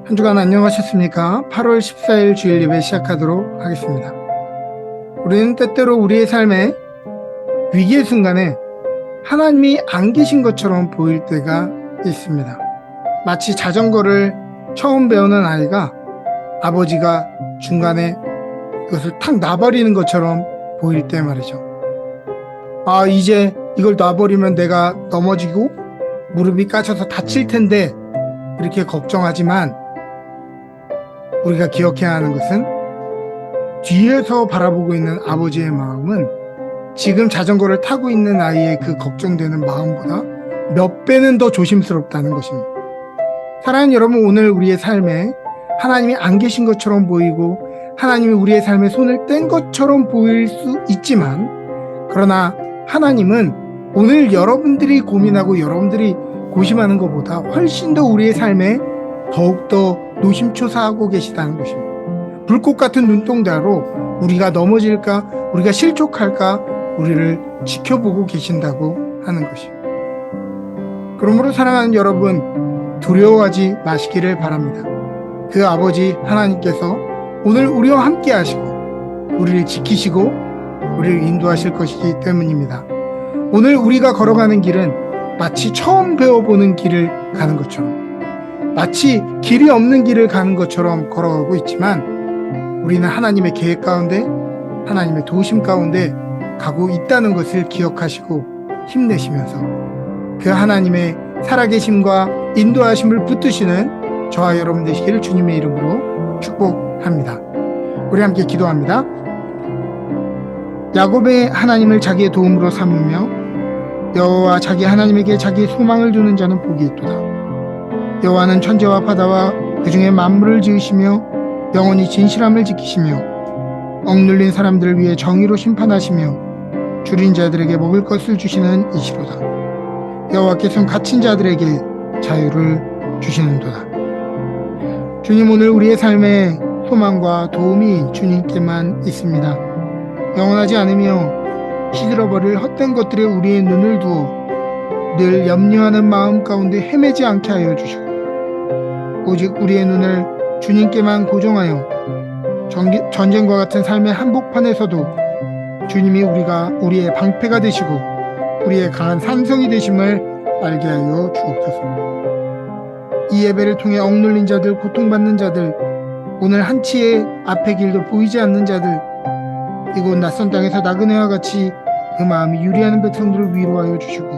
한 주간 안녕하셨습니까? 8월 14일 주일 예배 시작하도록 하겠습니다. 우리는 때때로 우리의 삶에 위기의 순간에 하나님이 안 계신 것처럼 보일 때가 있습니다. 마치 자전거를 처음 배우는 아이가 아버지가 중간에 이것을 탁 놔버리는 것처럼 보일 때 말이죠. 이제 이걸 놔버리면 내가 넘어지고 무릎이 까져서 다칠 텐데 이렇게 걱정하지만 우리가 기억해야 하는 것은 뒤에서 바라보고 있는 아버지의 마음은 지금 자전거를 타고 있는 아이의 그 걱정되는 마음보다 몇 배는 더 조심스럽다는 것입니다. 사랑하는 여러분, 오늘 우리의 삶에 하나님이 안 계신 것처럼 보이고 하나님이 우리의 삶에 손을 뗀 것처럼 보일 수 있지만, 그러나 하나님은 오늘 여러분들이 고민하고 여러분들이 고심하는 것보다 훨씬 더 우리의 삶에 더욱더 노심초사하고 계시다는 것입니다. 불꽃 같은 눈동자로 우리가 넘어질까, 우리가 실족할까, 우리를 지켜보고 계신다고 하는 것입니다. 그러므로 사랑하는 여러분, 두려워하지 마시기를 바랍니다. 그 아버지 하나님께서 오늘 우리와 함께 하시고 우리를 지키시고 우리를 인도하실 것이기 때문입니다. 오늘 우리가 걸어가는 길은 마치 처음 배워보는 길을 가는 것처럼, 마치 길이 없는 길을 가는 것처럼 걸어가고 있지만 우리는 하나님의 계획 가운데, 하나님의 도우심 가운데 가고 있다는 것을 기억하시고 힘내시면서 그 하나님의 살아계심과 인도하심을 붙드시는 저와 여러분 되시기를 주님의 이름으로 축복합니다. 우리 함께 기도합니다. 야곱의 하나님을 자기의 도움으로 삼으며 여호와 자기 하나님에게 자기 소망을 두는 자는 복이 있도다. 여호와는 천지와 바다와 그 중에 만물을 지으시며 영원히 진실함을 지키시며 억눌린 사람들을 위해 정의로 심판하시며 줄인 자들에게 먹을 것을 주시는 이시로다. 여호와께서는 갇힌 자들에게 자유를 주시는도다. 주님, 오늘 우리의 삶에 소망과 도움이 주님께만 있습니다. 영원하지 않으며 시들어버릴 헛된 것들에 우리의 눈을 두어 늘 염려하는 마음 가운데 헤매지 않게 하여 주시고, 오직 우리의 눈을 주님께만 고정하여 전쟁과 같은 삶의 한복판에서도 주님이 우리의 방패가 되시고 우리의 강한 산성이 되심을 알게 하여 주옵소서. 이 예배를 통해 억눌린 자들, 고통받는 자들, 오늘 한치의 앞의 길도 보이지 않는 자들, 이곳 낯선 땅에서 나그네와 같이 그 마음이 유리하는 백성들을 위로하여 주시고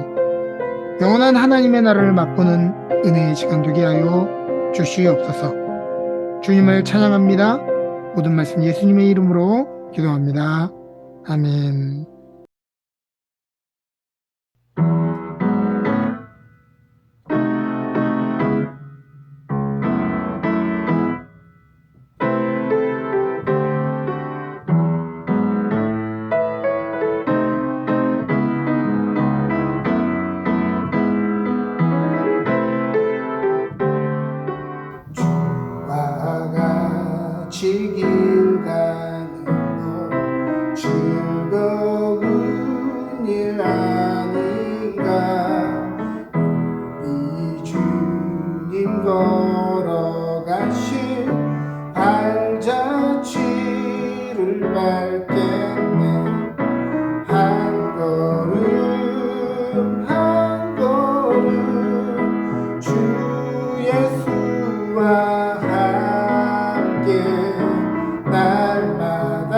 영원한 하나님의 나라를 맛보는 은혜의 시간 되게 하여 주시옵소서. 주님을 찬양합니다. 모든 말씀 예수님의 이름으로 기도합니다. 아멘. 길 가는 것 즐거운 일 아닌가. 우리 주님 걸어가신 발자취를 밟겠네. 한 걸음 한 걸음 주 예수와 날마다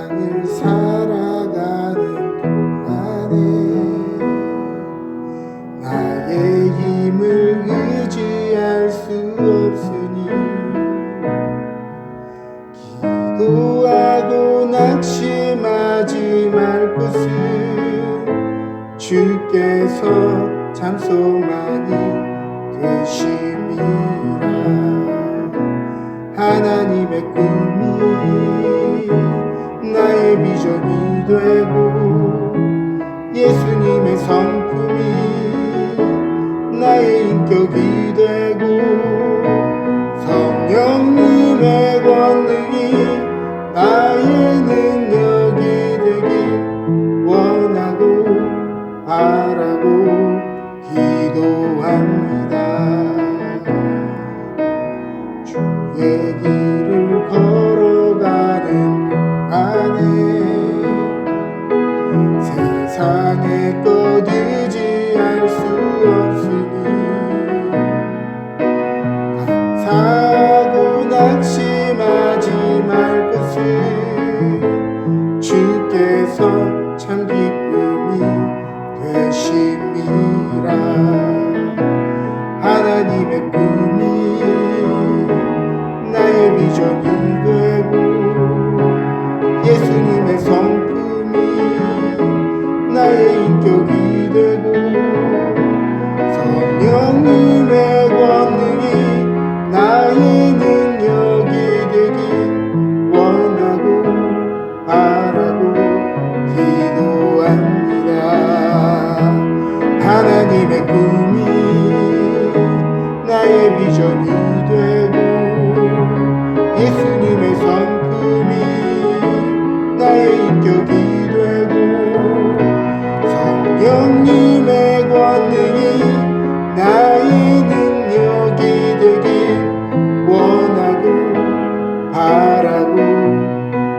세상을 살아가는 동안에 나의 힘을 의지할 수 없으니 기도하고 낙심하지 말 것은 주께서 참 소망이 되심이라. 하나님의 꿈이 나의 비전이 되고 예수님의 성품이 나의 인격이 되고 성령님의 권능이 나의 능력이 되길 원하고 바라고 기도합니다. 주의 길을 걸어가는 안에 세상의 것 의지할 수 없으니 감사하고 낙심하지 말 것은 주께서 참 기쁨이 되심이라. 하나님의 꿈이 나의 비전이 되고 예수님의 성품이 나의 인격이 되고 성령님의 권능이 나의 능력이 되길 원하고 바라고 기도합니다. 하나님의 꿈이 나의 비전이 되고 예수님의 성품이 나의 인격이 되고 성령님의 권능이 나의 능력이 되길 원하고 바라고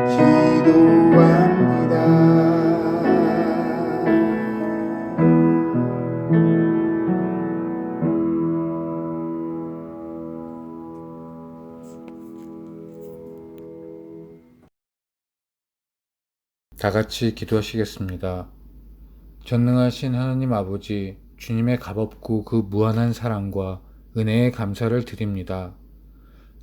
기도합니다. 다 같이 기도하시겠습니다. 전능하신 하나님 아버지, 주님의 값없고 그 무한한 사랑과 은혜에 감사를 드립니다.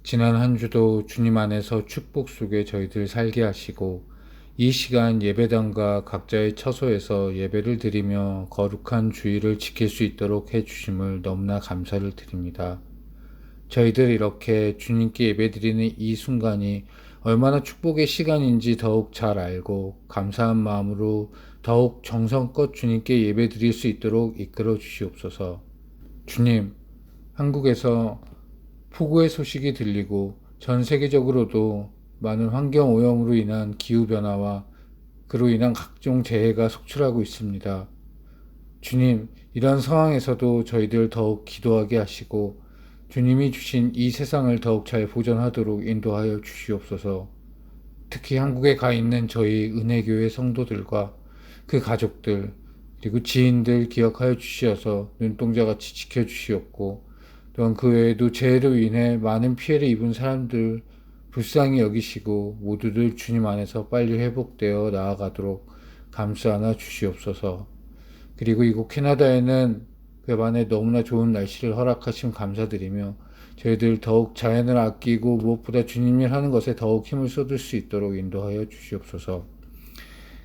지난 한 주도 주님 안에서 축복 속에 저희들 살게 하시고 이 시간 예배당과 각자의 처소에서 예배를 드리며 거룩한 주의를 지킬 수 있도록 해주심을 너무나 감사를 드립니다. 저희들 이렇게 주님께 예배드리는 이 순간이 얼마나 축복의 시간인지 더욱 잘 알고 감사한 마음으로 더욱 정성껏 주님께 예배드릴 수 있도록 이끌어 주시옵소서. 주님, 한국에서 폭우의 소식이 들리고 전 세계적으로도 많은 환경 오염으로 인한 기후변화와 그로 인한 각종 재해가 속출하고 있습니다. 주님, 이런 상황에서도 저희들 더욱 기도하게 하시고 주님이 주신 이 세상을 더욱 잘 보존하도록 인도하여 주시옵소서. 특히 한국에 가 있는 저희 은혜교회 성도들과 그 가족들 그리고 지인들 기억하여 주시어서 눈동자같이 지켜주시옵고 또한 그 외에도 재해로 인해 많은 피해를 입은 사람들 불쌍히 여기시고 모두들 주님 안에서 빨리 회복되어 나아가도록 감싸 안아 주시옵소서. 그리고 이곳 캐나다에는 그반에 너무나 좋은 날씨를 허락하심 감사드리며 저희들 더욱 자연을 아끼고 무엇보다 주님 일 하는 것에 더욱 힘을 쏟을 수 있도록 인도하여 주시옵소서.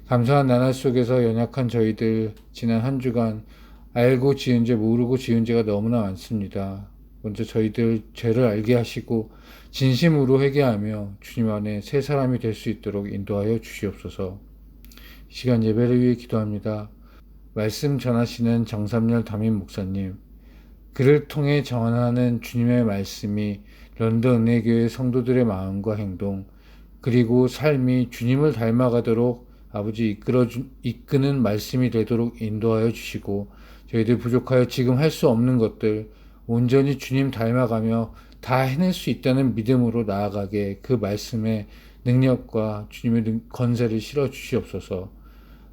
감사한 나날 속에서 연약한 저희들 지난 한 주간 알고 지은 죄 모르고 지은 죄가 너무나 많습니다. 먼저 저희들 죄를 알게 하시고 진심으로 회개하며 주님 안에 새 사람이 될 수 있도록 인도하여 주시옵소서. 이 시간 예배를 위해 기도합니다. 말씀 전하시는 정삼열 담임 목사님, 그를 통해 전하는 주님의 말씀이 런던 은혜교회 성도들의 마음과 행동 그리고 삶이 주님을 닮아가도록 아버지 이끄는 말씀이 되도록 인도하여 주시고 저희들 부족하여 지금 할 수 없는 것들 온전히 주님 닮아가며 다 해낼 수 있다는 믿음으로 나아가게 그 말씀의 능력과 주님의 건세를 실어 주시옵소서.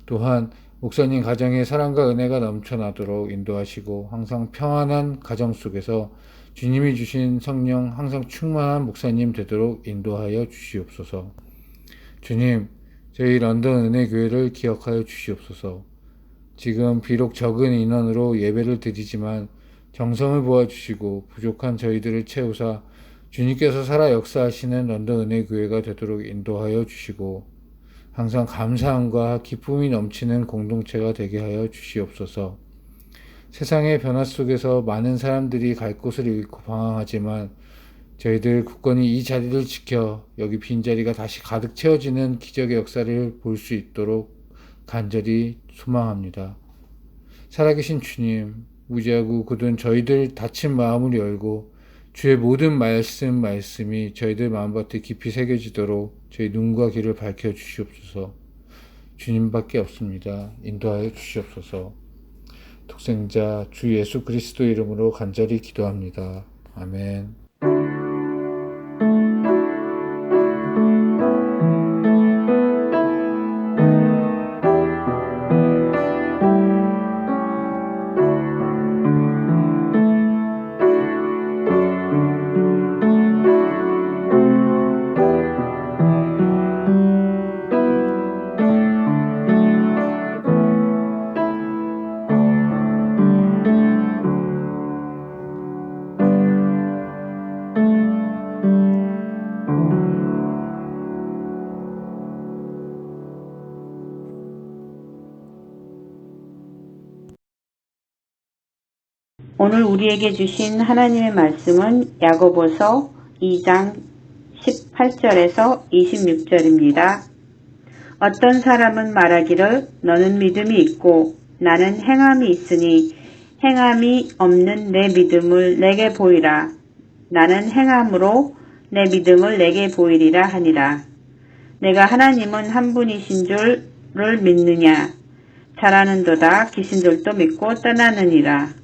또한 목사님 가정에 사랑과 은혜가 넘쳐나도록 인도하시고 항상 평안한 가정 속에서 주님이 주신 성령 항상 충만한 목사님 되도록 인도하여 주시옵소서. 주님, 저희 런던 은혜교회를 기억하여 주시옵소서. 지금 비록 적은 인원으로 예배를 드리지만 정성을 보아주시고 부족한 저희들을 채우사 주님께서 살아 역사하시는 런던 은혜교회가 되도록 인도하여 주시고 항상 감사함과 기쁨이 넘치는 공동체가 되게 하여 주시옵소서. 세상의 변화 속에서 많은 사람들이 갈 곳을 잃고 방황하지만 저희들 굳건히 이 자리를 지켜 여기 빈자리가 다시 가득 채워지는 기적의 역사를 볼 수 있도록 간절히 소망합니다. 살아계신 주님, 무지하고 굳은 저희들 다친 마음을 열고 주의 모든 말씀이 저희들 마음밭에 깊이 새겨지도록 저희 눈과 귀를 밝혀 주시옵소서. 주님밖에 없습니다. 인도하여 주시옵소서. 독생자 주 예수 그리스도 이름으로 간절히 기도합니다. 아멘. 오늘 우리에게 주신 하나님의 말씀은 야고보서 2장 18절에서 26절입니다. 어떤 사람은 말하기를 너는 믿음이 있고 나는 행함이 있으니 행함이 없는 내 믿음을 내게 보이라. 나는 행함으로 내 믿음을 내게 보이리라 하니라. 내가 하나님은 한 분이신 줄을 믿느냐? 잘하는도다. 귀신들도 믿고 떠나느니라.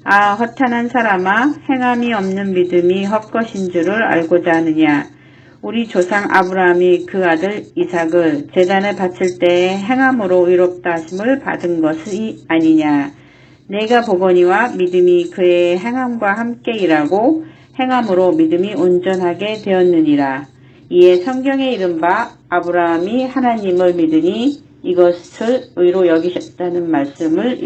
아, 허탄한 사람아, 행함이 없는 믿음이 헛것인 줄을 알고자 하느냐? 우리 조상 아브라함이 그 아들 이삭을 제단에 바칠 때에 행함으로 의롭다 하심을 받은 것이 아니냐? 내가 보거니와 믿음이 그의 행함과 함께 일하고 행함으로 믿음이 온전하게 되었느니라. 이에 성경에 이른바 아브라함이 하나님을 믿으니 이것을 의로 여기셨다는 말씀을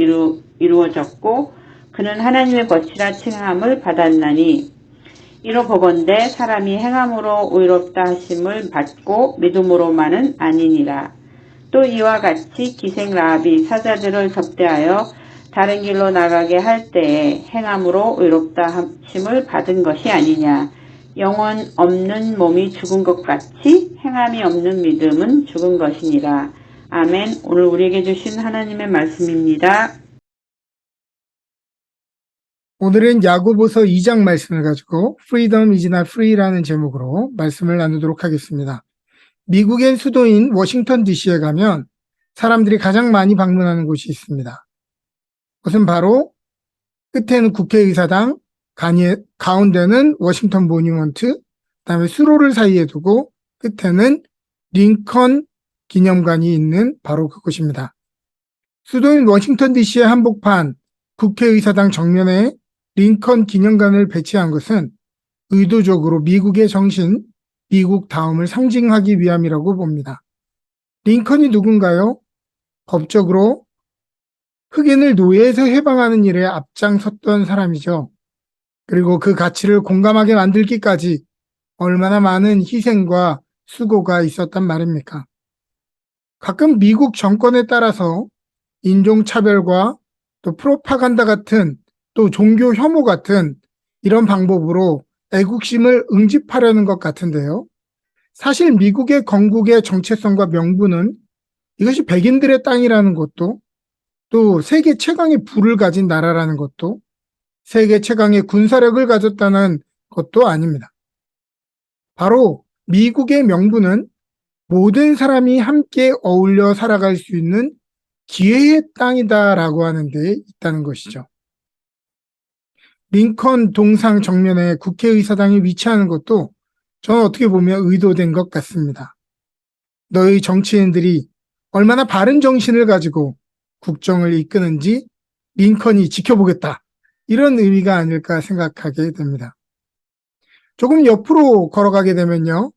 이루어졌고 그는 하나님의 거치라 칭함을 받았나니 이로 보건대 사람이 행함으로 의롭다 하심을 받고 믿음으로만은 아니니라. 또 이와 같이 기생 라합이 사자들을 접대하여 다른 길로 나가게 할 때에 행함으로 의롭다 하심을 받은 것이 아니냐. 영혼 없는 몸이 죽은 것 같이 행함이 없는 믿음은 죽은 것이니라. 아멘. 오늘 우리에게 주신 하나님의 말씀입니다. 오늘은 야고보서 2장 말씀을 가지고 Freedom is not free라는 제목으로 말씀을 나누도록 하겠습니다. 미국의 수도인 워싱턴 DC에 가면 사람들이 가장 많이 방문하는 곳이 있습니다. 그것은 바로 끝에는 국회의사당, 가운데는 워싱턴 모뉴먼트, 그다음에 수로를 사이에 두고 끝에는 링컨 기념관이 있는 바로 그곳입니다. 수도인 워싱턴 DC의 한복판 국회의사당 정면에 링컨 기념관을 배치한 것은 의도적으로 미국의 정신, 미국 다움을 상징하기 위함이라고 봅니다. 링컨이 누군가요? 법적으로 흑인을 노예에서 해방하는 일에 앞장섰던 사람이죠. 그리고 그 가치를 공감하게 만들기까지 얼마나 많은 희생과 수고가 있었단 말입니까? 가끔 미국 정권에 따라서 인종차별과 또 프로파간다 같은 또 종교 혐오 같은 이런 방법으로 애국심을 응집하려는 것 같은데요. 사실 미국의 건국의 정체성과 명분은 이것이 백인들의 땅이라는 것도 또 세계 최강의 부를 가진 나라라는 것도 세계 최강의 군사력을 가졌다는 것도 아닙니다. 바로 미국의 명분은 모든 사람이 함께 어울려 살아갈 수 있는 기회의 땅이다라고 하는 데 있다는 것이죠. 링컨 동상 정면에 국회의사당이 위치하는 것도 저는 어떻게 보면 의도된 것 같습니다. 너희 정치인들이 얼마나 바른 정신을 가지고 국정을 이끄는지 링컨이 지켜보겠다. 이런 의미가 아닐까 생각하게 됩니다. 조금 옆으로 걸어가게 되면요.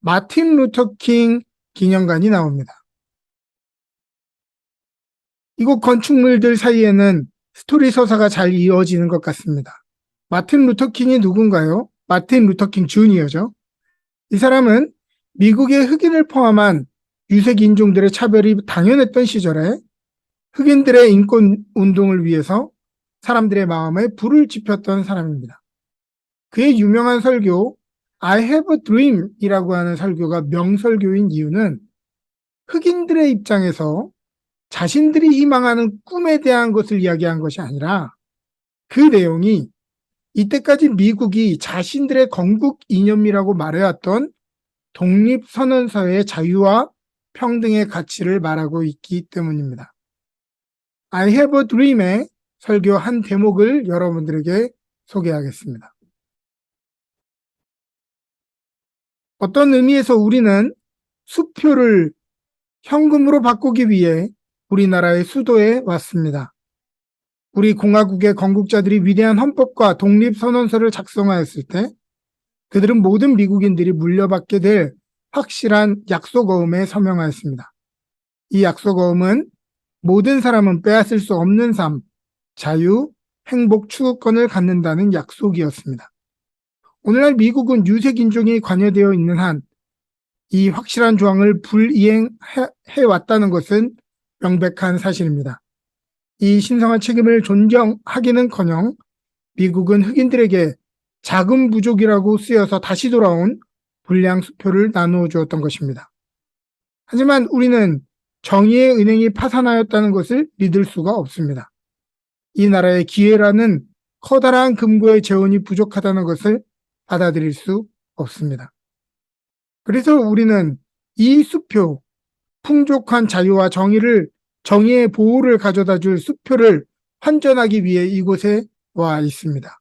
마틴 루터 킹 기념관이 나옵니다. 이곳 건축물들 사이에는 스토리 서사가 잘 이어지는 것 같습니다. 마틴 루터킹이 누군가요? 마틴 루터킹 주니어죠. 이 사람은 미국의 흑인을 포함한 유색 인종들의 차별이 당연했던 시절에 흑인들의 인권 운동을 위해서 사람들의 마음에 불을 지폈던 사람입니다. 그의 유명한 설교 I have a dream 이라고 하는 설교가 명설교인 이유는 흑인들의 입장에서 자신들이 희망하는 꿈에 대한 것을 이야기한 것이 아니라 그 내용이 이때까지 미국이 자신들의 건국 이념이라고 말해왔던 독립선언서의 자유와 평등의 가치를 말하고 있기 때문입니다. I have a dream의 설교 한 대목을 여러분들에게 소개하겠습니다. 어떤 의미에서 우리는 수표를 현금으로 바꾸기 위해 우리나라의 수도에 왔습니다. 우리 공화국의 건국자들이 위대한 헌법과 독립선언서를 작성하였을 때 그들은 모든 미국인들이 물려받게 될 확실한 약속어음에 서명하였습니다. 이 약속어음은 모든 사람은 빼앗을 수 없는 삶, 자유, 행복, 추구권을 갖는다는 약속이었습니다. 오늘날 미국은 유색인종이 관여되어 있는 한 이 확실한 조항을 불이행해왔다는 것은 명백한 사실입니다. 이 신성한 책임을 존경하기는커녕 미국은 흑인들에게 자금 부족이라고 쓰여서 다시 돌아온 불량 수표를 나누어 주었던 것입니다. 하지만 우리는 정의의 은행이 파산하였다는 것을 믿을 수가 없습니다. 이 나라의 기회라는 커다란 금고의 재원이 부족하다는 것을 받아들일 수 없습니다. 그래서 우리는 이 수표, 풍족한 자유와 정의의 보호를 가져다 줄 수표를 환전하기 위해 이곳에 와 있습니다.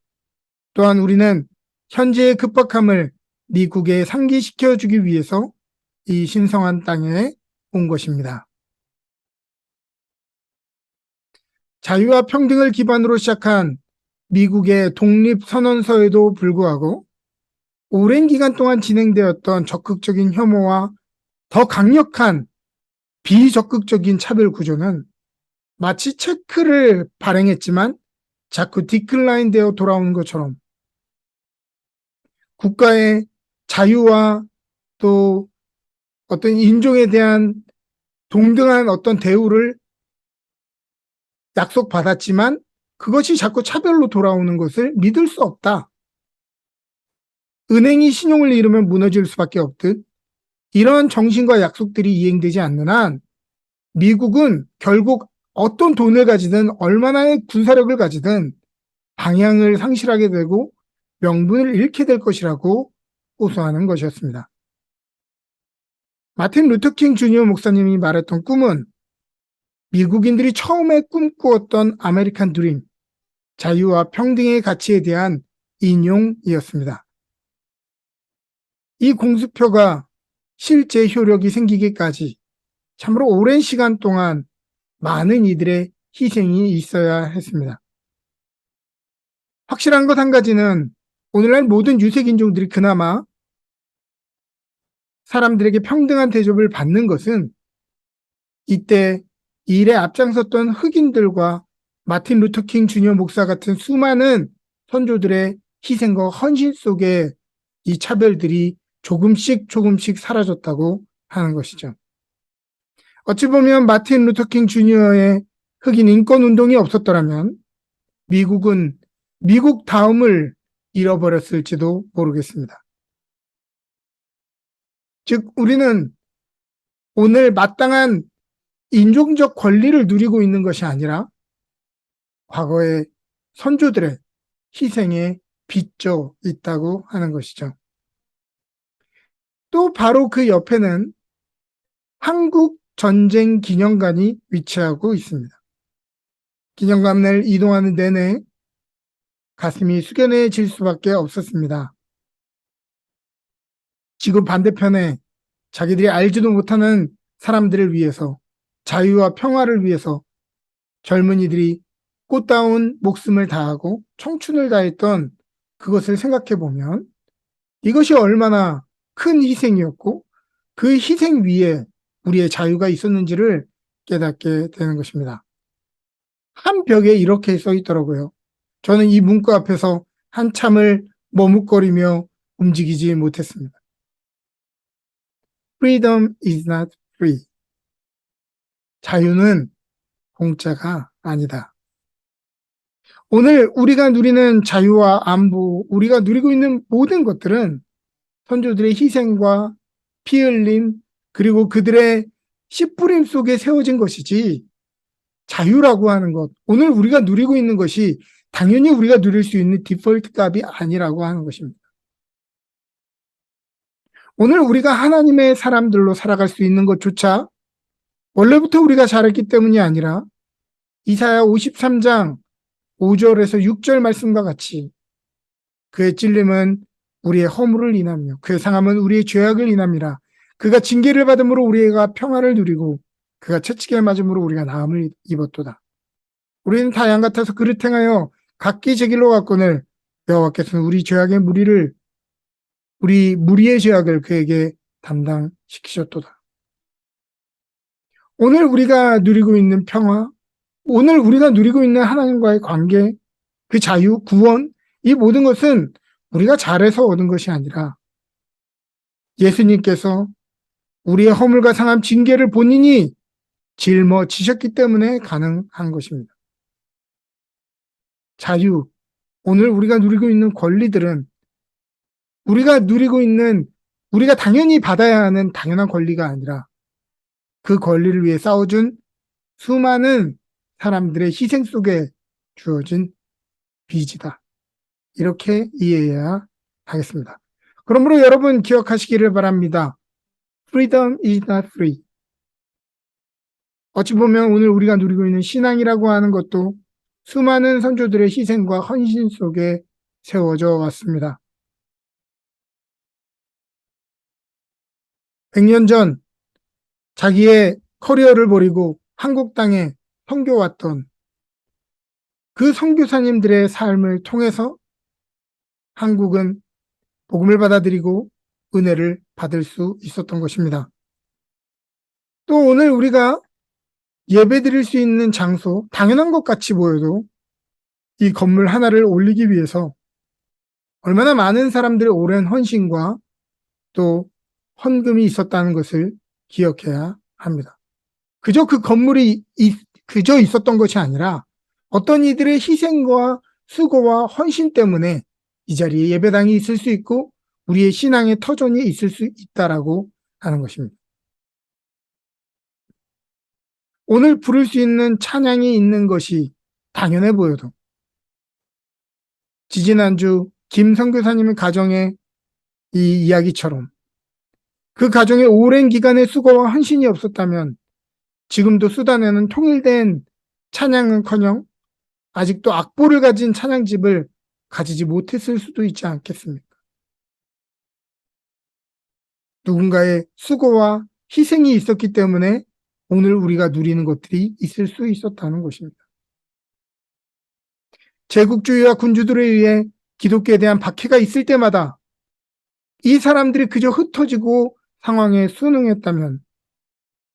또한 우리는 현재의 급박함을 미국에 상기시켜 주기 위해서 이 신성한 땅에 온 것입니다. 자유와 평등을 기반으로 시작한 미국의 독립선언서에도 불구하고 오랜 기간 동안 진행되었던 적극적인 혐오와 더 강력한 비적극적인 차별 구조는 마치 체크를 발행했지만 자꾸 디클라인 되어 돌아오는 것처럼 국가의 자유와 또 어떤 인종에 대한 동등한 어떤 대우를 약속받았지만 그것이 자꾸 차별로 돌아오는 것을 믿을 수 없다. 은행이 신용을 잃으면 무너질 수밖에 없듯 이러한 정신과 약속들이 이행되지 않는 한 미국은 결국 어떤 돈을 가지든 얼마나의 군사력을 가지든 방향을 상실하게 되고 명분을 잃게 될 것이라고 호소하는 것이었습니다. 마틴 루터킹 주니어 목사님이 말했던 꿈은 미국인들이 처음에 꿈꾸었던 아메리칸 드림, 자유와 평등의 가치에 대한 인용이었습니다. 이 공수표가 실제 효력이 생기기까지 참으로 오랜 시간 동안 많은 이들의 희생이 있어야 했습니다. 확실한 것 한 가지는 오늘날 모든 유색인종들이 그나마 사람들에게 평등한 대접을 받는 것은 이때 이 일에 앞장섰던 흑인들과 마틴 루터킹 주니어 목사 같은 수많은 선조들의 희생과 헌신 속에 이 차별들이 조금씩 사라졌다고 하는 것이죠. 어찌 보면 마틴 루터킹 주니어의 흑인 인권 운동이 없었더라면 미국은 미국 다음을 잃어버렸을지도 모르겠습니다. 즉 우리는 오늘 마땅한 인종적 권리를 누리고 있는 것이 아니라 과거의 선조들의 희생에 빚져 있다고 하는 것이죠. 또 바로 그 옆에는 한국 전쟁 기념관이 위치하고 있습니다. 기념관을 이동하는 내내 가슴이 숙연해질 수밖에 없었습니다. 지구 반대편에 자기들이 알지도 못하는 사람들을 위해서, 자유와 평화를 위해서 젊은이들이 꽃다운 목숨을 다하고 청춘을 다했던 그것을 생각해 보면 이것이 얼마나 큰 희생이었고 그 희생 위에 우리의 자유가 있었는지를 깨닫게 되는 것입니다. 한 벽에 이렇게 써 있더라고요. 저는 이 문구 앞에서 한참을 머뭇거리며 움직이지 못했습니다. Freedom is not free. 자유는 공짜가 아니다. 오늘 우리가 누리는 자유와 안보, 우리가 누리고 있는 모든 것들은 선조들의 희생과 피 흘림, 그리고 그들의 씨뿌림 속에 세워진 것이지, 자유라고 하는 것, 오늘 우리가 누리고 있는 것이 당연히 우리가 누릴 수 있는 디폴트 값이 아니라고 하는 것입니다. 오늘 우리가 하나님의 사람들로 살아갈 수 있는 것조차 원래부터 우리가 잘했기 때문이 아니라 이사야 53장 5절에서 6절 말씀과 같이 그의 찔림은 우리의 허물을 인하며 그의 상함은 우리의 죄악을 인함이라. 그가 징계를 받음으로 우리가 평화를 누리고 그가 채찍에 맞음으로 우리가 나음을 입었도다. 우리는 다 양 같아서 그릇 행하여 각기 제 길로 갔거늘 여호와께서는 우리 죄악의 우리 무리의 죄악을 그에게 담당시키셨도다. 오늘 우리가 누리고 있는 평화, 오늘 우리가 누리고 있는 하나님과의 관계, 그 자유, 구원, 이 모든 것은 우리가 잘해서 얻은 것이 아니라 예수님께서 우리의 허물과 상함 징계를 본인이 짊어지셨기 때문에 가능한 것입니다. 자유, 오늘 우리가 누리고 있는 권리들은 우리가 당연히 받아야 하는 당연한 권리가 아니라 그 권리를 위해 싸워준 수많은 사람들의 희생 속에 주어진 빚이다. 이렇게 이해해야 하겠습니다. 그러므로 여러분 기억하시기를 바랍니다. Freedom is not free. 어찌 보면 오늘 우리가 누리고 있는 신앙이라고 하는 것도 수많은 선조들의 희생과 헌신 속에 세워져 왔습니다. 100년 전 자기의 커리어를 버리고 한국 땅에 선교왔던 그 선교사님들의 삶을 통해서 한국은 복음을 받아들이고 은혜를 받을 수 있었던 것입니다. 또 오늘 우리가 예배드릴 수 있는 장소, 당연한 것 같이 보여도 이 건물 하나를 올리기 위해서 얼마나 많은 사람들의 오랜 헌신과 또 헌금이 있었다는 것을 기억해야 합니다. 그저 그 건물이 그저 있었던 것이 아니라 어떤 이들의 희생과 수고와 헌신 때문에 이 자리에 예배당이 있을 수 있고 우리의 신앙의 터전이 있을 수 있다라고 하는 것입니다. 오늘 부를 수 있는 찬양이 있는 것이 당연해 보여도 지지난주 김 선교사님의 가정의 이 이야기처럼 그 가정의 오랜 기간의 수고와 헌신이 없었다면 지금도 수단에는 통일된 찬양은커녕 아직도 악보를 가진 찬양집을 가지지 못했을 수도 있지 않겠습니까? 누군가의 수고와 희생이 있었기 때문에 오늘 우리가 누리는 것들이 있을 수 있었다는 것입니다. 제국주의와 군주들에 의해 기독교에 대한 박해가 있을 때마다 이 사람들이 그저 흩어지고 상황에 순응했다면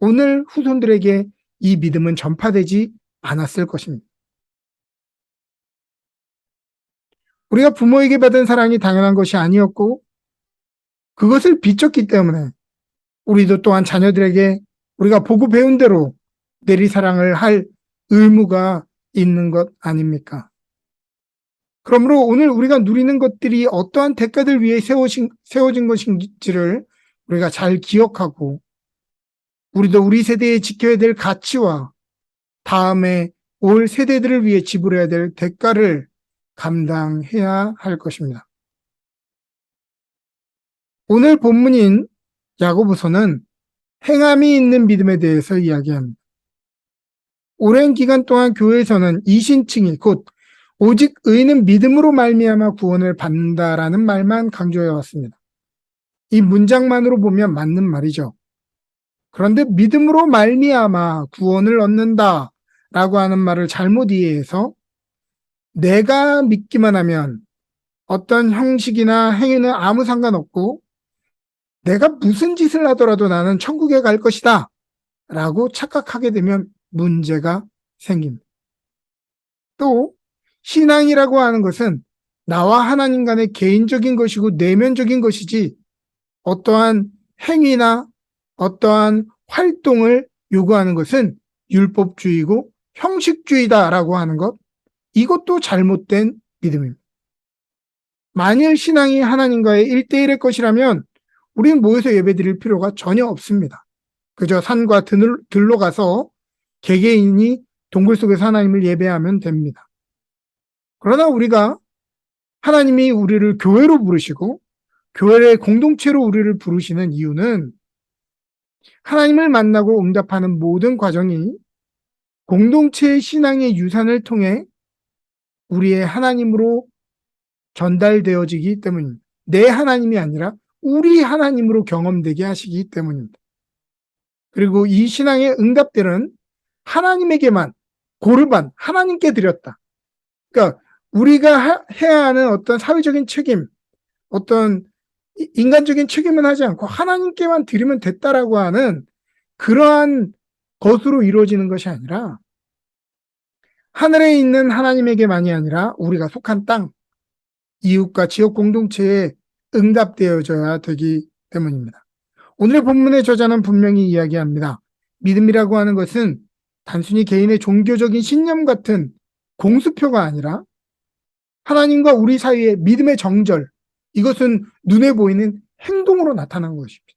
오늘 후손들에게 이 믿음은 전파되지 않았을 것입니다. 우리가 부모에게 받은 사랑이 당연한 것이 아니었고 그것을 비췄기 때문에 우리도 또한 자녀들에게 우리가 보고 배운 대로 내리사랑을 할 의무가 있는 것 아닙니까? 그러므로 오늘 우리가 누리는 것들이 어떠한 대가들 위해 세워진 것인지를 우리가 잘 기억하고 우리도 우리 세대에 지켜야 될 가치와 다음에 올 세대들을 위해 지불해야 될 대가를 감당해야 할 것입니다. 오늘 본문인 야고보서는 행함이 있는 믿음에 대해서 이야기합니다. 오랜 기간 동안 교회에서는 이신칭이 곧 오직 의인은 믿음으로 말미암아 구원을 받는다라는 말만 강조해 왔습니다. 이 문장만으로 보면 맞는 말이죠. 그런데 믿음으로 말미암아 구원을 얻는다라고 하는 말을 잘못 이해해서 내가 믿기만 하면 어떤 형식이나 행위는 아무 상관없고 내가 무슨 짓을 하더라도 나는 천국에 갈 것이다 라고 착각하게 되면 문제가 생깁니다. 또 신앙이라고 하는 것은 나와 하나님 간의 개인적인 것이고 내면적인 것이지 어떠한 행위나 어떠한 활동을 요구하는 것은 율법주의고 형식주의다라고 하는 것, 이것도 잘못된 믿음입니다. 만일 신앙이 하나님과의 1대1의 것이라면 우리는 모여서 예배드릴 필요가 전혀 없습니다. 그저 산과 들로 가서 개개인이 동굴 속에서 하나님을 예배하면 됩니다. 그러나 우리가 하나님이 우리를 교회로 부르시고 교회의 공동체로 우리를 부르시는 이유는 하나님을 만나고 응답하는 모든 과정이 공동체의 신앙의 유산을 통해 우리의 하나님으로 전달되어지기 때문입니다. 내 하나님이 아니라 우리 하나님으로 경험되게 하시기 때문입니다. 그리고 이 신앙의 응답들은 하나님에게만 고르반 하나님께 드렸다. 그러니까 우리가 해야 하는 어떤 사회적인 책임, 어떤 인간적인 책임은 하지 않고 하나님께만 드리면 됐다라고 하는 그러한 것으로 이루어지는 것이 아니라 하늘에 있는 하나님에게만이 아니라 우리가 속한 땅, 이웃과 지역 공동체에 응답되어져야 되기 때문입니다. 오늘의 본문의 저자는 분명히 이야기합니다. 믿음이라고 하는 것은 단순히 개인의 종교적인 신념 같은 공수표가 아니라 하나님과 우리 사이의 믿음의 정절, 이것은 눈에 보이는 행동으로 나타나는 것입니다.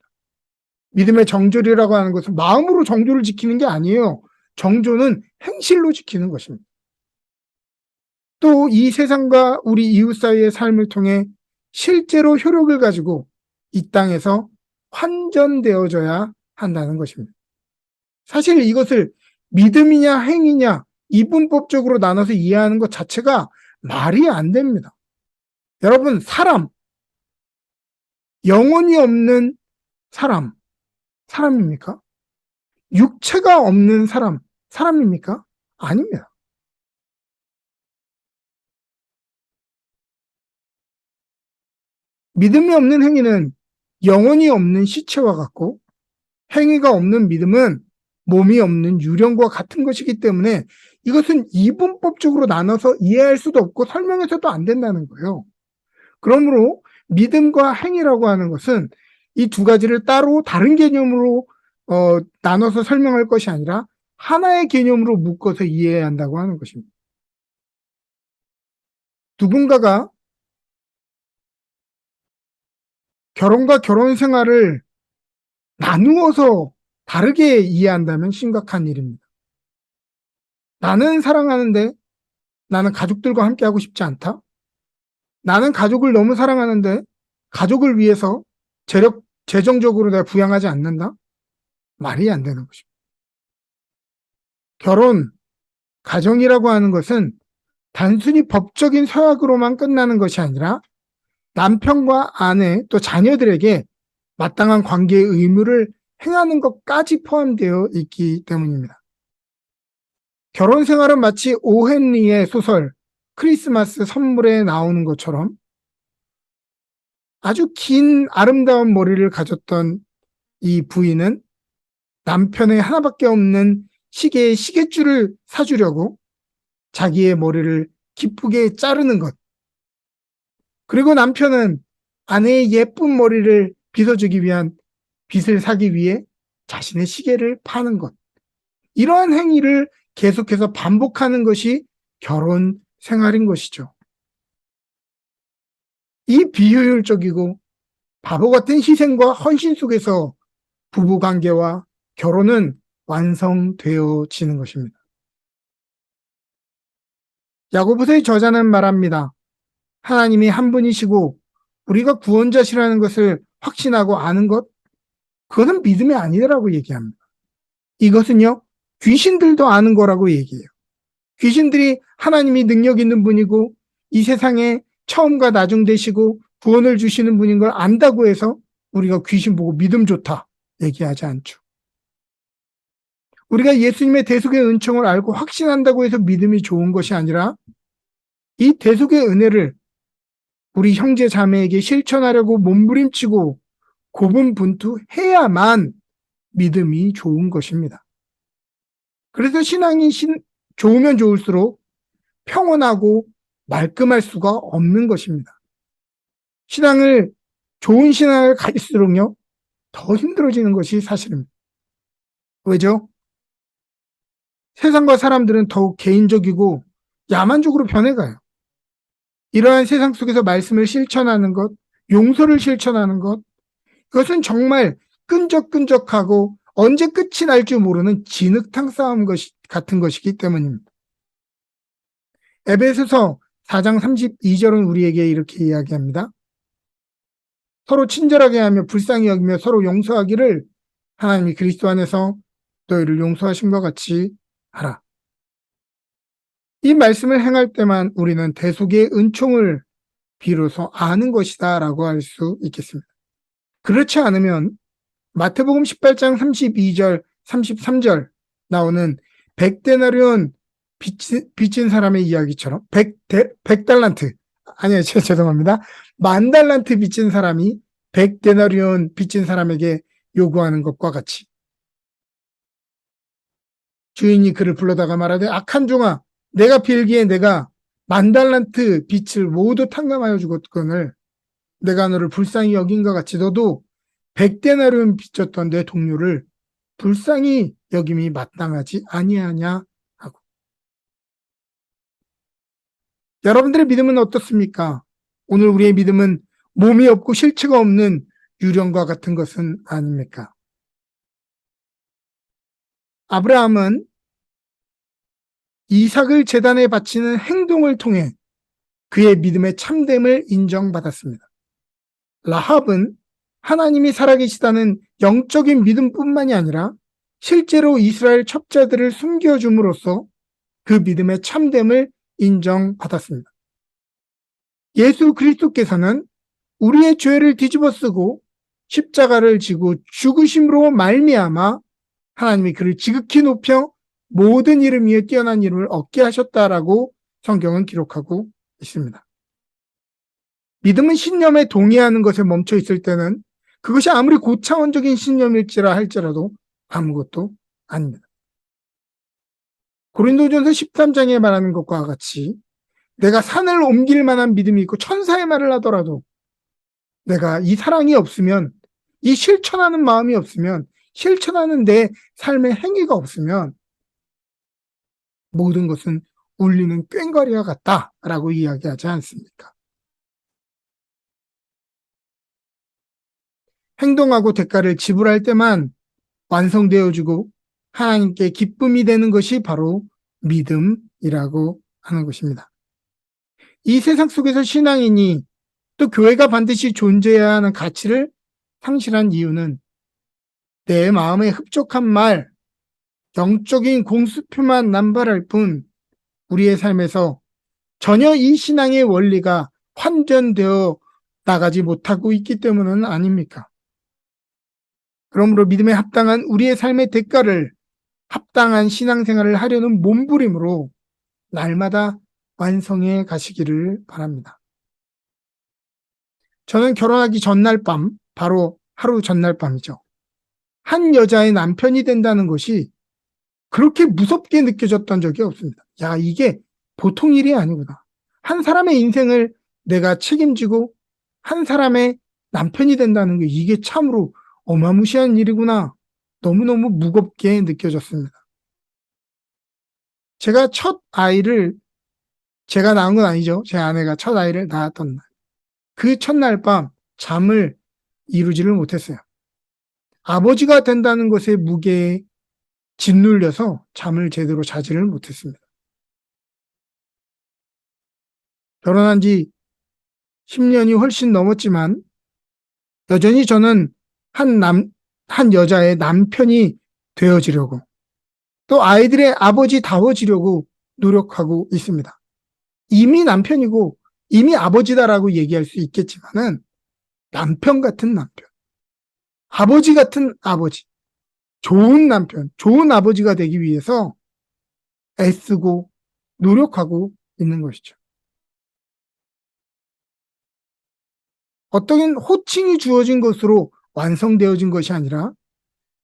믿음의 정절이라고 하는 것은 마음으로 정조를 지키는 게 아니에요. 정조는 행실로 지키는 것입니다. 또 이 세상과 우리 이웃 사이의 삶을 통해 실제로 효력을 가지고 이 땅에서 환전되어져야 한다는 것입니다. 사실 이것을 믿음이냐 행위냐 이분법적으로 나눠서 이해하는 것 자체가 말이 안 됩니다. 여러분, 사람, 영혼이 없는 사람, 사람입니까? 육체가 없는 사람, 사람입니까? 아닙니다. 믿음이 없는 행위는 영혼이 없는 시체와 같고 행위가 없는 믿음은 몸이 없는 유령과 같은 것이기 때문에 이것은 이분법적으로 나눠서 이해할 수도 없고 설명해서도 안 된다는 거예요. 그러므로 믿음과 행위라고 하는 것은 이 두 가지를 따로 다른 개념으로 나눠서 설명할 것이 아니라 하나의 개념으로 묶어서 이해해야 한다고 하는 것입니다. 누군가가 결혼과 결혼 생활을 나누어서 다르게 이해한다면 심각한 일입니다. 나는 사랑하는데 나는 가족들과 함께 하고 싶지 않다. 나는 가족을 너무 사랑하는데 가족을 위해서 재정적으로 내가 부양하지 않는다. 말이 안 되는 것입니다. 결혼, 가정이라고 하는 것은 단순히 법적인 서약으로만 끝나는 것이 아니라 남편과 아내 또 자녀들에게 마땅한 관계의 의무를 행하는 것까지 포함되어 있기 때문입니다. 결혼 생활은 마치 오 헨리의 소설 크리스마스 선물에 나오는 것처럼 아주 긴 아름다운 머리를 가졌던 이 부인은 남편의 하나밖에 없는 시계의 시계줄을 사주려고 자기의 머리를 기쁘게 자르는 것. 그리고 남편은 아내의 예쁜 머리를 빗어주기 위한 빗을 사기 위해 자신의 시계를 파는 것. 이러한 행위를 계속해서 반복하는 것이 결혼 생활인 것이죠. 이 비효율적이고 바보 같은 희생과 헌신 속에서 부부관계와 결혼은 완성되어지는 것입니다. 야고보서의 저자는 말합니다. 하나님이 한 분이시고 우리가 구원자시라는 것을 확신하고 아는 것, 그것은 믿음이 아니라고 얘기합니다. 이것은요, 귀신들도 아는 거라고 얘기해요. 귀신들이 하나님이 능력 있는 분이고 이 세상에 처음과 나중 되시고 구원을 주시는 분인 걸 안다고 해서 우리가 귀신 보고 믿음 좋다 얘기하지 않죠. 우리가 예수님의 대속의 은총을 알고 확신한다고 해서 믿음이 좋은 것이 아니라 이 대속의 은혜를 우리 형제 자매에게 실천하려고 몸부림치고 고분분투해야만 믿음이 좋은 것입니다. 그래서 신앙이 좋으면 좋을수록 평온하고 말끔할 수가 없는 것입니다. 좋은 신앙을 가질수록요, 더 힘들어지는 것이 사실입니다. 왜죠? 세상과 사람들은 더욱 개인적이고 야만적으로 변해가요. 이러한 세상 속에서 말씀을 실천하는 것, 용서를 실천하는 것, 그것은 정말 끈적끈적하고 언제 끝이 날 줄 모르는 진흙탕 싸움 같은 것이기 때문입니다. 에베소서 4장 32절은 우리에게 이렇게 이야기합니다. 서로 친절하게 하며 불쌍히 여기며 서로 용서하기를 하나님이 그리스도 안에서 너희를 용서하신 것 같이 하라. 이 말씀을 행할 때만 우리는 대속의 은총을 비로소 아는 것이다 라고 할 수 있겠습니다. 그렇지 않으면 마태복음 18장 32절, 33절 나오는 100데나리온 빚진 사람의 이야기처럼 100달란트, 아니요, 죄송합니다. 10,000달란트 빚진 사람이 100데나리온 빚진 사람에게 요구하는 것과 같이 주인이 그를 불러다가 말하되 악한 종아, 내가 빌기에 내가 10,000달란트 빚을 모두 탕감하여 주었거늘 내가 너를 불쌍히 여긴 것 같이 너도 100데나리온 빚졌던 내 동료를 불쌍히 여김이 마땅하지 아니하냐 하고. 여러분들의 믿음은 어떻습니까? 오늘 우리의 믿음은 몸이 없고 실체가 없는 유령과 같은 것은 아닙니까? 아브라함은 이삭을 제단에 바치는 행동을 통해 그의 믿음의 참됨을 인정받았습니다. 라합은 하나님이 살아계시다는 영적인 믿음뿐만이 아니라 실제로 이스라엘 첩자들을 숨겨줌으로써 그 믿음의 참됨을 인정받았습니다. 예수 그리스도께서는 우리의 죄를 뒤집어쓰고 십자가를 지고 죽으심으로 말미암아 하나님이 그를 지극히 높여 모든 이름 위에 뛰어난 이름을 얻게 하셨다라고 성경은 기록하고 있습니다. 믿음은 신념에 동의하는 것에 멈춰 있을 때는 그것이 아무리 고차원적인 신념일지라 할지라도 아무것도 아닙니다. 고린도전서 13장에 말하는 것과 같이 내가 산을 옮길 만한 믿음이 있고 천사의 말을 하더라도 내가 이 사랑이 없으면, 이 실천하는 마음이 없으면, 실천하는 내 삶의 행위가 없으면 모든 것은 울리는 꽹과리와 같다라고 이야기하지 않습니까? 행동하고 대가를 지불할 때만 완성되어지고 하나님께 기쁨이 되는 것이 바로 믿음이라고 하는 것입니다. 이 세상 속에서 신앙인이 또 교회가 반드시 존재해야 하는 가치를 상실한 이유는 내 마음에 흡족한 말, 영적인 공수표만 남발할 뿐 우리의 삶에서 전혀 이 신앙의 원리가 환전되어 나가지 못하고 있기 때문은 아닙니까? 그러므로 믿음에 합당한 우리의 삶의 대가를 합당한 신앙생활을 하려는 몸부림으로 날마다 완성해 가시기를 바랍니다. 저는 결혼하기 전날 밤, 바로 하루 전날 밤이죠. 한 여자의 남편이 된다는 것이 그렇게 무섭게 느껴졌던 적이 없습니다. 야, 이게 보통 일이 아니구나. 한 사람의 인생을 내가 책임지고 한 사람의 남편이 된다는 게 이게 참으로 어마무시한 일이구나. 너무너무 무겁게 느껴졌습니다. 제가 제가 낳은 건 아니죠. 제 아내가 첫 아이를 낳았던 날. 그 첫날 밤 잠을 이루지를 못했어요. 아버지가 된다는 것의 무게에 짓눌려서 잠을 제대로 자지를 못했습니다. 결혼한 지 10년이 훨씬 넘었지만 여전히 저는 한 여자의 남편이 되어지려고 또 아이들의 아버지다워지려고 노력하고 있습니다. 이미 남편이고 이미 아버지다라고 얘기할 수 있겠지만은 남편 같은 남편, 아버지 같은 아버지, 좋은 남편, 좋은 아버지가 되기 위해서 애쓰고 노력하고 있는 것이죠. 어떤 호칭이 주어진 것으로 완성되어진 것이 아니라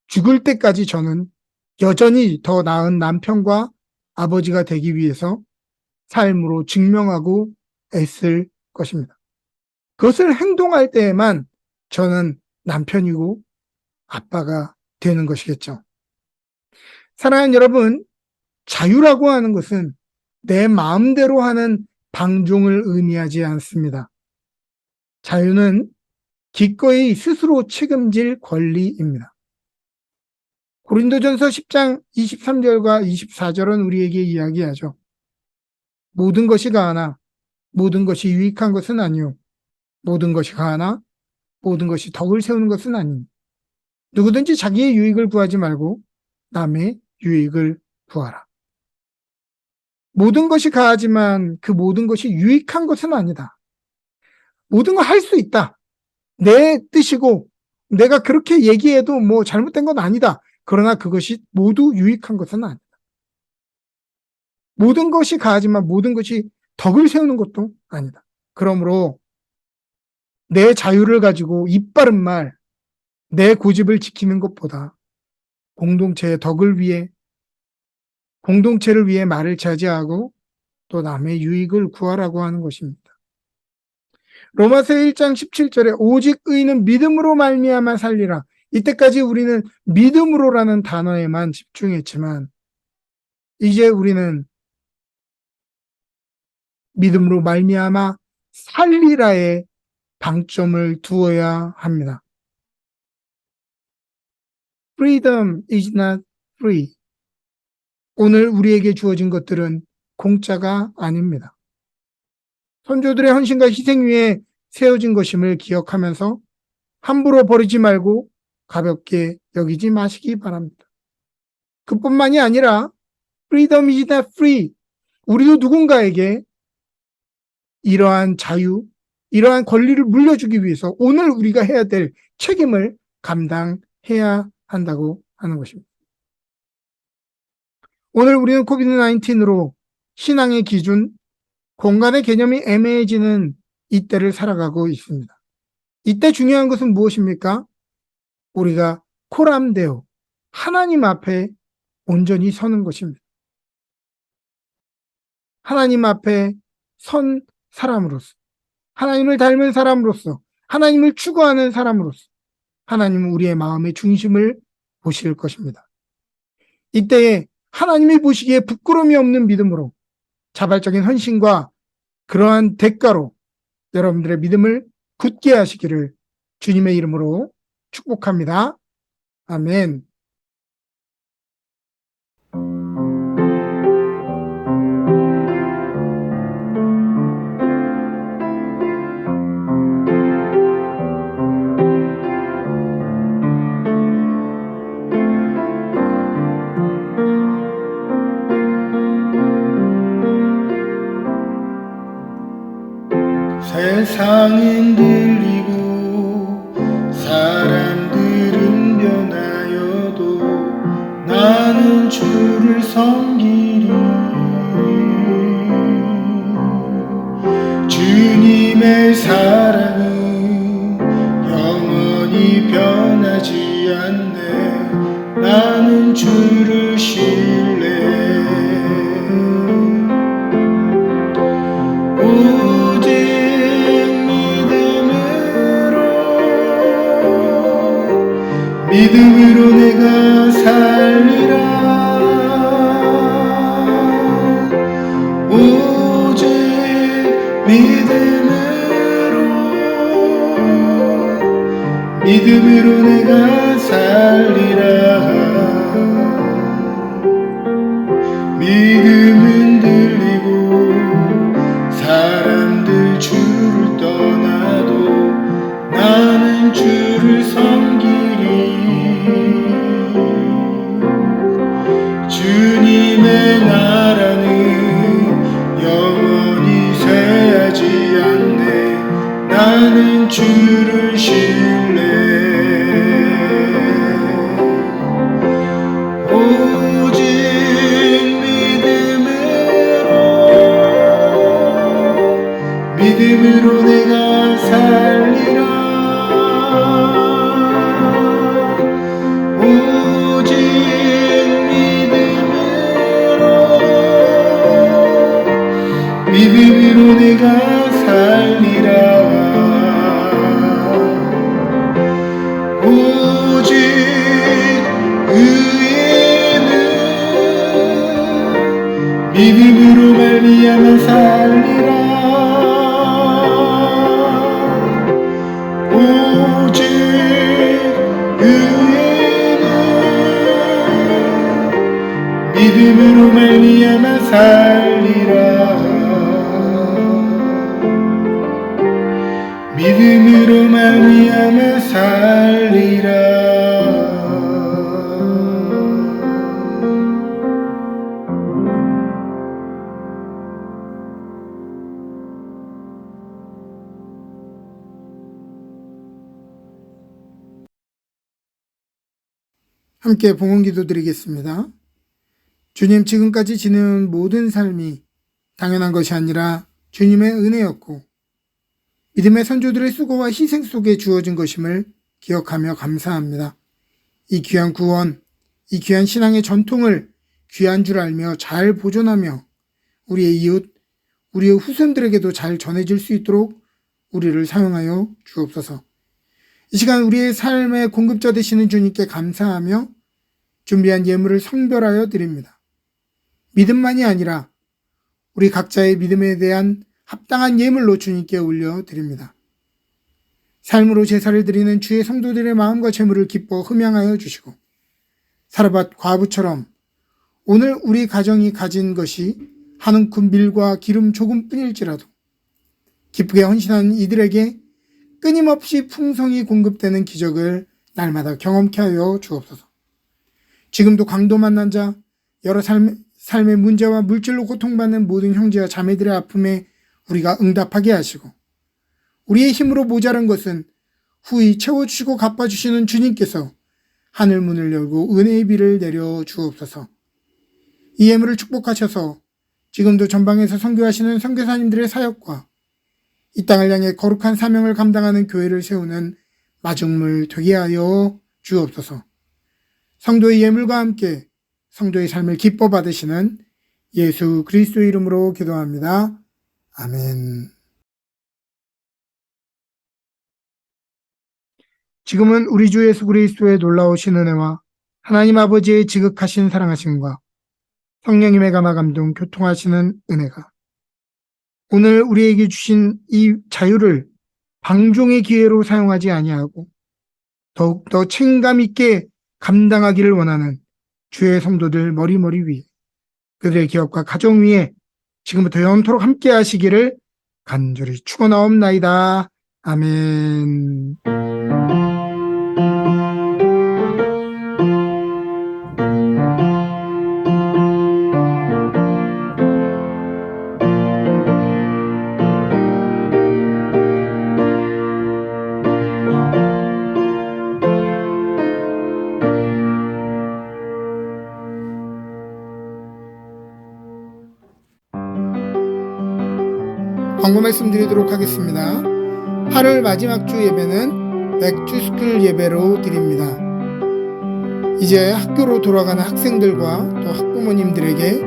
죽을 때까지 저는 여전히 더 나은 남편과 아버지가 되기 위해서 삶으로 증명하고 애쓸 것입니다. 그것을 행동할 때에만 저는 남편이고 아빠가 되는 것이겠죠. 사랑하는 여러분, 자유라고 하는 것은 내 마음대로 하는 방종을 의미하지 않습니다. 자유는 기꺼이 스스로 책임질 권리입니다. 고린도전서 10장 23절과 24절은 우리에게 이야기하죠. 모든 것이 가하나 모든 것이 유익한 것은 아니요. 모든 것이 가하나 모든 것이 덕을 세우는 것은 아니니. 누구든지 자기의 유익을 구하지 말고 남의 유익을 구하라. 모든 것이 가하지만 그 모든 것이 유익한 것은 아니다. 모든 걸 할 수 있다. 내 뜻이고 내가 그렇게 얘기해도 뭐 잘못된 건 아니다. 그러나 그것이 모두 유익한 것은 아니다. 모든 것이 가하지만 모든 것이 덕을 세우는 것도 아니다. 그러므로 내 자유를 가지고 입 바른 말, 내 고집을 지키는 것보다 공동체의 덕을 위해, 공동체를 위해 말을 차지하고 또 남의 유익을 구하라고 하는 것입니다. 로마서 1장 17절에 오직 의인은 믿음으로 말미암아 살리라. 이때까지 우리는 믿음으로라는 단어에만 집중했지만 이제 우리는 믿음으로 말미암아 살리라에 방점을 두어야 합니다. Freedom is not free. 오늘 우리에게 주어진 것들은 공짜가 아닙니다. 선조들의 헌신과 희생 위에 세워진 것임을 기억하면서 함부로 버리지 말고 가볍게 여기지 마시기 바랍니다. 그뿐만이 아니라 Freedom is not free. 우리도 누군가에게 이러한 자유, 이러한 권리를 물려주기 위해서 오늘 우리가 해야 될 책임을 감당해야 한다고 하는 것입니다. 오늘 우리는 코비드-19으로 신앙의 기준, 공간의 개념이 애매해지는 이때를 살아가고 있습니다. 이때 중요한 것은 무엇입니까? 우리가 코람데오, 하나님 앞에 온전히 서는 것입니다. 하나님 앞에 선 사람으로서, 하나님을 닮은 사람으로서, 하나님을 추구하는 사람으로서 하나님은 우리의 마음의 중심을 보실 것입니다. 이때에 하나님이 보시기에 부끄러움이 없는 믿음으로 자발적인 헌신과 그러한 대가로 여러분들의 믿음을 굳게 하시기를 주님의 이름으로 축복합니다. 아멘. 세상은 들리고 사람들은 변하여도 나는 주를 섬기리. 주님의 사랑은 영원히 변하지 않네. 나는 주를 신뢰. 믿음으로 내가 살리라. 오직 믿음으로 내가 살리라. 믿음은 들리고 사람들 주를 떠나도 나는 주를 섬기리. 주님의 나라는 영원히 쇠하지 않네. 나는 주를 신뢰. 오직 믿음으로 내가 살리라. 믿음으로 말미암아 살리라. 오직 의인은 믿음으로 말미암아 살리라. 믿음으로 말미암아 살리라. 함께 봉헌기도 드리겠습니다. 주님, 지금까지 지내온 모든 삶이 당연한 것이 아니라 주님의 은혜였고 믿음의 선조들의 수고와 희생 속에 주어진 것임을 기억하며 감사합니다. 이 귀한 구원, 이 귀한 신앙의 전통을 귀한 줄 알며 잘 보존하며 우리의 이웃, 우리의 후손들에게도 잘 전해질 수 있도록 우리를 사용하여 주옵소서. 이 시간 우리의 삶의 공급자 되시는 주님께 감사하며 준비한 예물을 성별하여 드립니다. 믿음만이 아니라 우리 각자의 믿음에 대한 합당한 예물로 주님께 올려드립니다. 삶으로 제사를 드리는 주의 성도들의 마음과 재물을 기뻐 흠양하여 주시고 사르밧 과부처럼 오늘 우리 가정이 가진 것이 한 움큼 밀과 기름 조금뿐일지라도 기쁘게 헌신하는 이들에게 끊임없이 풍성히 공급되는 기적을 날마다 경험케 하여 주옵소서. 지금도 강도 만난 자, 여러 삶의 문제와 물질로 고통받는 모든 형제와 자매들의 아픔에 우리가 응답하게 하시고 우리의 힘으로 모자란 것은 후히 채워주시고 갚아주시는 주님께서 하늘 문을 열고 은혜의 비를 내려 주옵소서. 이 예물을 축복하셔서 지금도 전방에서 선교하시는 선교사님들의 사역과 이 땅을 향해 거룩한 사명을 감당하는 교회를 세우는 마중물 되게 하여 주옵소서. 성도의 예물과 함께 성도의 삶을 기뻐 받으시는 예수 그리스도의 이름으로 기도합니다. 아멘. 지금은 우리 주 예수 그리스도의 놀라우신 은혜와 하나님 아버지의 지극하신 사랑하심과 성령님의 감화 감동 교통하시는 은혜가 오늘 우리에게 주신 이 자유를 방종의 기회로 사용하지 아니하고 더욱더 책임감 있게 감당하기를 원하는 주의 성도들 머리머리 위에 그들의 기업과 가정 위에 지금부터 영원토록 함께 하시기를 간절히 축원하옵나이다. 아멘. 광고 말씀드리도록 하겠습니다. 8월 마지막 주 예배는 백투스쿨 예배로 드립니다. 이제 학교로 돌아가는 학생들과 또 학부모님들에게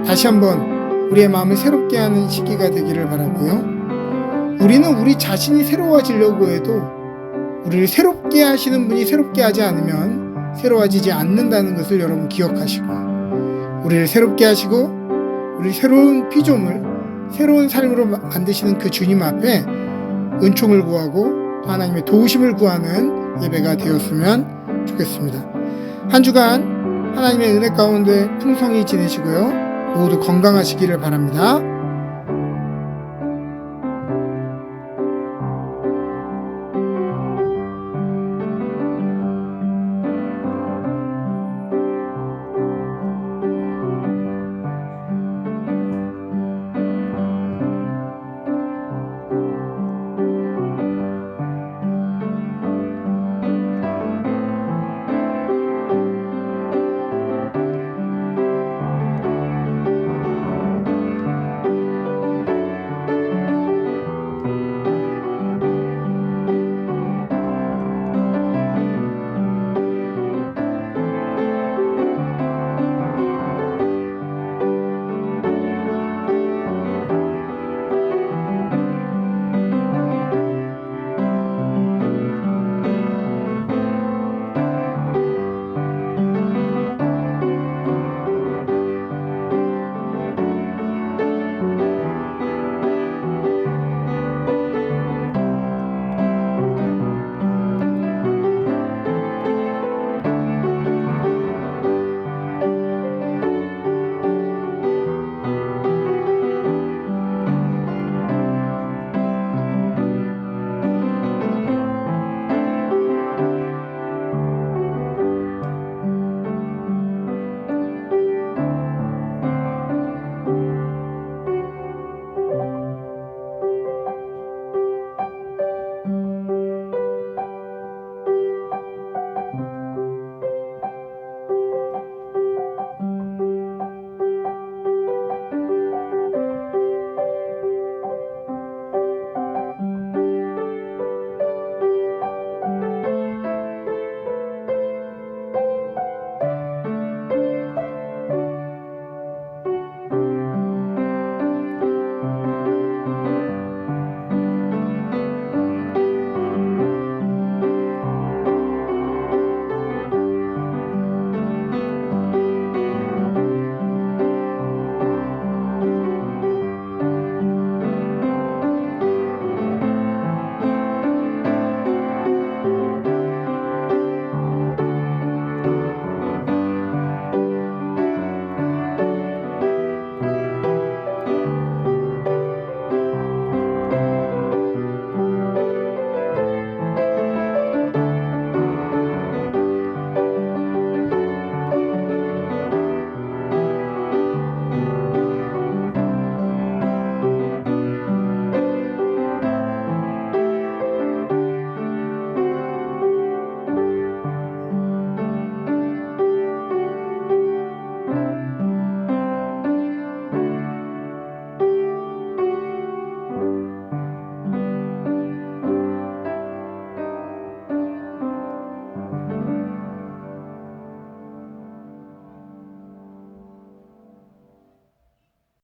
다시 한번 우리의 마음을 새롭게 하는 시기가 되기를 바라고요. 우리는 우리 자신이 새로워지려고 해도 우리를 새롭게 하시는 분이 새롭게 하지 않으면 새로워지지 않는다는 것을 여러분 기억하시고 우리를 새롭게 하시고 우리 새로운 피조물 새로운 삶으로 만드시는 그 주님 앞에 은총을 구하고 또 하나님의 도우심을 구하는 예배가 되었으면 좋겠습니다. 한 주간 하나님의 은혜 가운데 풍성히 지내시고요. 모두 건강하시기를 바랍니다.